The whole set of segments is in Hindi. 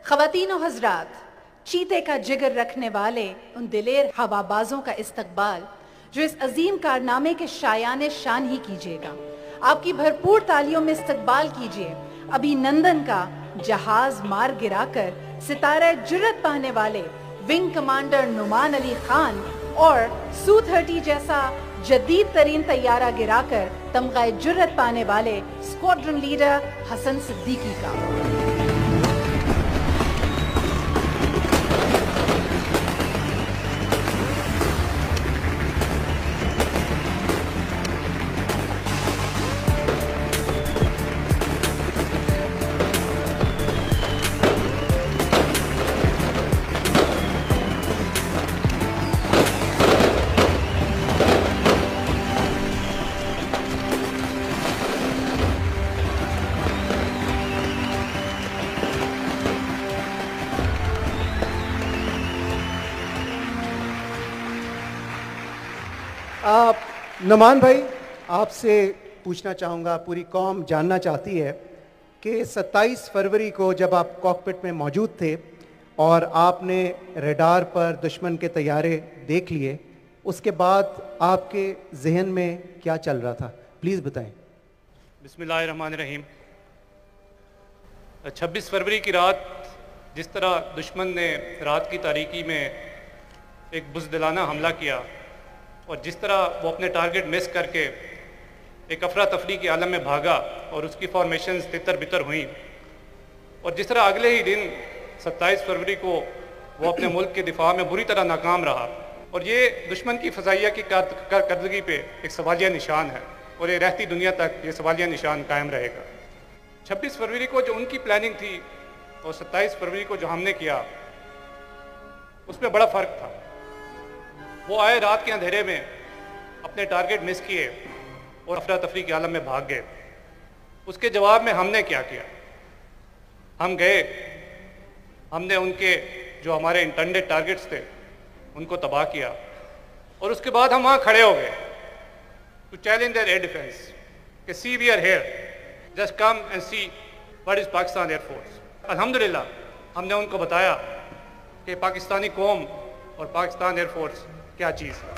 ख़वातीन और हज़रात, चीते का जिगर रखने वाले उन दिलेर हवाबाजों का इस्तकबाल जो इस अजीम कारनामे के शायान शान ही कीजिएगा। आपकी भरपूर तालियों में इस्तकबाल कीजिए अभिनंदन का जहाज मार गिराकर सितारा जुर्रत पाने वाले विंग कमांडर नुमान अली खान और Su-30 जैसा जदीद तरीन तैयारा गिराकर तमगा जुर्रत पाने वाले स्क्वाड्रन लीडर हसन सिद्दीकी का। नुमान भाई, आपसे पूछना चाहूँगा, पूरी कौम जानना चाहती है कि 27 फरवरी को जब आप कॉकपिट में मौजूद थे और आपने रडार पर दुश्मन के तैयारे देख लिए, उसके बाद आपके जहन में क्या चल रहा था, प्लीज़ बताएं। बिस्मिल्लाहिर्रहमानिर्रहीम। 26 फरवरी की रात जिस तरह दुश्मन ने रात की तारीकी में एक बुज़दिलाना हमला किया और जिस तरह वो अपने टारगेट मिस करके एक अफरा तफरी के आलम में भागा और उसकी फॉर्मेशंस तितर बितर हुई, और जिस तरह अगले ही दिन 27 फरवरी को वो अपने मुल्क के दिफा में बुरी तरह नाकाम रहा, और ये दुश्मन की फ़ज़ाइया की कारकर्दगी पे एक सवालिया निशान है और ये रहती दुनिया तक ये सवालिया निशान कायम रहेगा। 26 फरवरी को जो उनकी प्लानिंग थी और 27 फरवरी को जो हमने किया, उसमें बड़ा फ़र्क था। वो आए रात के अंधेरे में, अपने टारगेट मिस किए और अफरा तफरी के आलम में भाग गए। उसके जवाब में हमने क्या किया? हम गए, हमने उनके जो हमारे इंटेंडेड टारगेट्स थे उनको तबाह किया, और उसके बाद हम वहाँ खड़े हो गए to challenge their air defence कि see we are here, just come and see what is Pakistan air force. अल्हम्दुलिल्लाह हमने उनको बताया कि पाकिस्तानी कौम और पाकिस्तान एयरफोर्स क्या चीज़ है।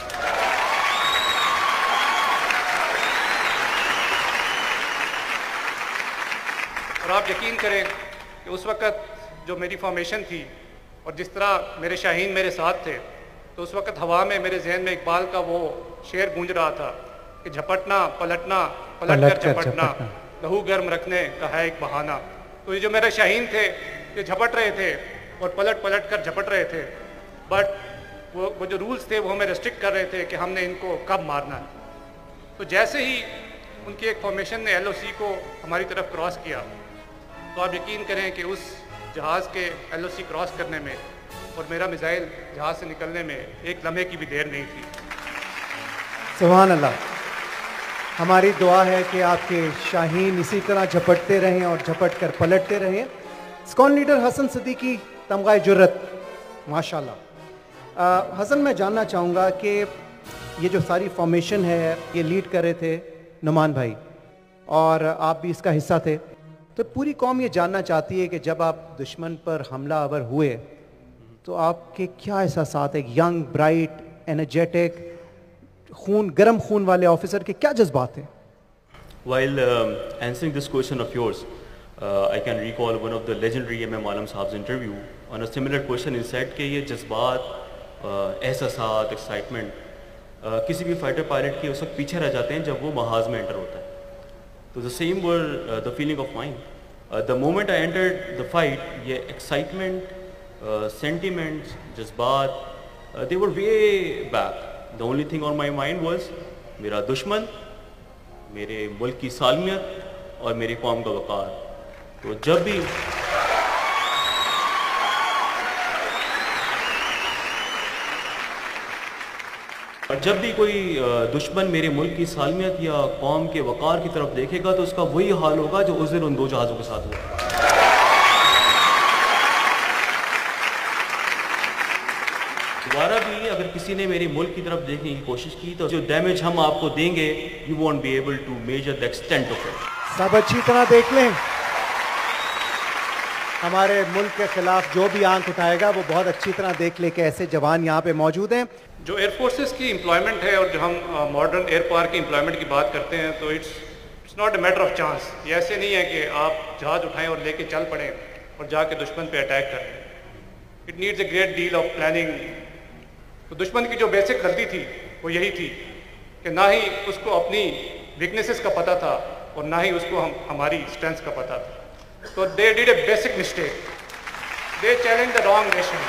और आप यकीन करें कि उस वक़्त जो मेरी फॉर्मेशन थी और जिस तरह मेरे शाहीन मेरे साथ थे, तो उस वक़्त हवा में मेरे जहन में इकबाल का वो शेर गूंज रहा था कि झपटना पलटना, पलट कर झपटना, लहू गर्म रखने का है एक बहाना। तो ये जो मेरे शाहीन थे ये झपट रहे थे और पलट पलट कर झपट रहे थे, बट वो जो रूल्स थे वो हमें रेस्ट्रिक्ट कर रहे थे कि हमने इनको कब मारना है। तो जैसे ही उनकी एक फॉर्मेशन ने LOC को हमारी तरफ क्रॉस किया, तो आप यकीन करें कि उस जहाज़ के LOC क्रॉस करने में और मेरा मिसाइल जहाज़ से निकलने में एक लम्हे की भी देर नहीं थी। सुभान अल्लाह। हमारी दुआ है कि आपके शाहीन इसी तरह झपटते रहें और झपट कर पलटते रहें। स्क्वाड्रन लीडर हसन सिद्दीकी, तमगा जुर्रत, माशाल्लाह। हसन, मैं जानना चाहूँगा कि ये जो सारी फॉर्मेशन है ये लीड कर रहे थे नुमान भाई और आप भी इसका हिस्सा थे, तो पूरी कौम ये जानना चाहती है कि जब आप दुश्मन पर हमला आवर हुए तो आपके क्या एहसासात, एक यंग ब्राइट एनर्जेटिक गर्म खून वाले ऑफिसर के क्या जज्बात थे? While answering this question of yours, I can recall one of the legendary M.M. Alam साहब interview on a similar question. He said कि ये जज्बात, एहसासात, एक्साइटमेंट किसी भी फाइटर पायलट के उस वक्त पीछे रह जाते हैं जब वो महाज में एंटर होता है। तो the same were the feeling of mind the moment I entered the fight. ये एक्साइटमेंट, सेंटिमेंट्स, जज्बात, they were way back. The only thing on my mind was मेरा दुश्मन, मेरे मुल्क की सालमियत और मेरी कौम का वक़ार। तो जब भी कोई दुश्मन मेरे मुल्क की सालमियत या कौम के वक़ार की तरफ देखेगा तो उसका वही हाल होगा जो उस दिन उन दो जहाज़ों के साथ हुआ। दोबारा भी अगर किसी ने मेरे मुल्क की तरफ देखने की कोशिश की तो जो डैमेज हम आपको देंगे, you won't be able to measure the extent of it. सब अच्छी तरह देख लें। हमारे मुल्क के खिलाफ जो भी आंख उठाएगा वो बहुत अच्छी तरह देख ले कि ऐसे जवान यहाँ पे मौजूद हैं। जो एयरफोर्सेस की एम्प्लॉयमेंट है और जो हम मॉडर्न एयर पावर की एम्प्लॉयमेंट की बात करते हैं तो it's not a matter of chance. ये ऐसे नहीं है कि आप जहाज़ उठाएं और लेके चल पड़ें और जाके दुश्मन पे अटैक करें। It needs a great deal of planning. तो दुश्मन की जो बेसिक गलती थी वो यही थी कि ना ही उसको अपनी वीकनेसेस का पता था और ना ही उसको हमारी स्ट्रेंथ्स का पता था। So they did a basic mistake. They challenged the wrong nation.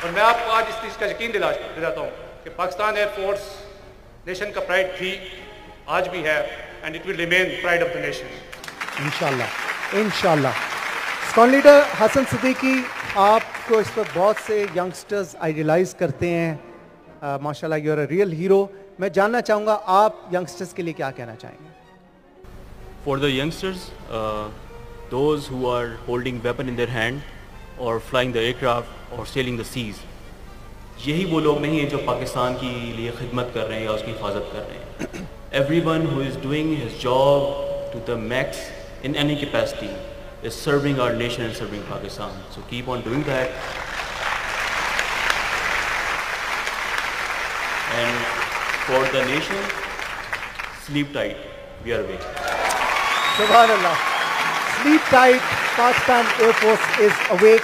और मैं आपको आज इस चीज़ का यकीन दिलाता हूँ कि पाकिस्तान एयरफोर्स नेशन का प्राइड थी, आज भी है, and it will remain pride of the nation. इंशाल्लाह इंशाल्लाह। स्कॉन लीडर हसन सिद्दीकी, आपको इस पर बहुत से यंगस्टर्स आइडियलाइज करते हैं। माशाल्लाह you are a real hero. मैं जानना चाहूँगा आप यंगस्टर्स के लिए क्या कहना चाहेंगे? For the youngsters, those who are holding weapon in their hand or flying the aircraft or sailing the seas, यही वो लोग नहीं हैं जो पाकिस्तान की लिए खिदमत कर रहे हैं या उसकी हिफाजत कर रहे हैं। Everyone who is doing his job to the max in any capacity is serving our nation and serving Pakistan. So keep on doing that. And for the nation, sleep tight. We are awake. सुभानअल्लाह। Sleep tight, Pakistan air force is awake.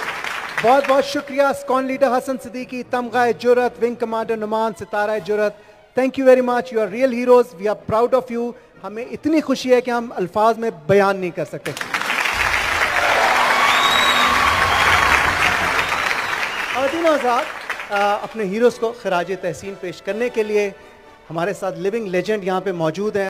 बहुत बहुत शुक्रिया squadron leader Hasan Siddiqui, Tamgha Jurrat, wing commander Noman, Sitara Jurrat. Thank you very much, you are real heroes, we are proud of you. हमें इतनी खुशी है कि हम अल्फाज में बयान नहीं कर सकते। खातिन हज़रात, अपने हीरोज़ को खराज तहसीन पेश करने के लिए हमारे साथ लिविंग लेजेंड यहाँ पे मौजूद हैं।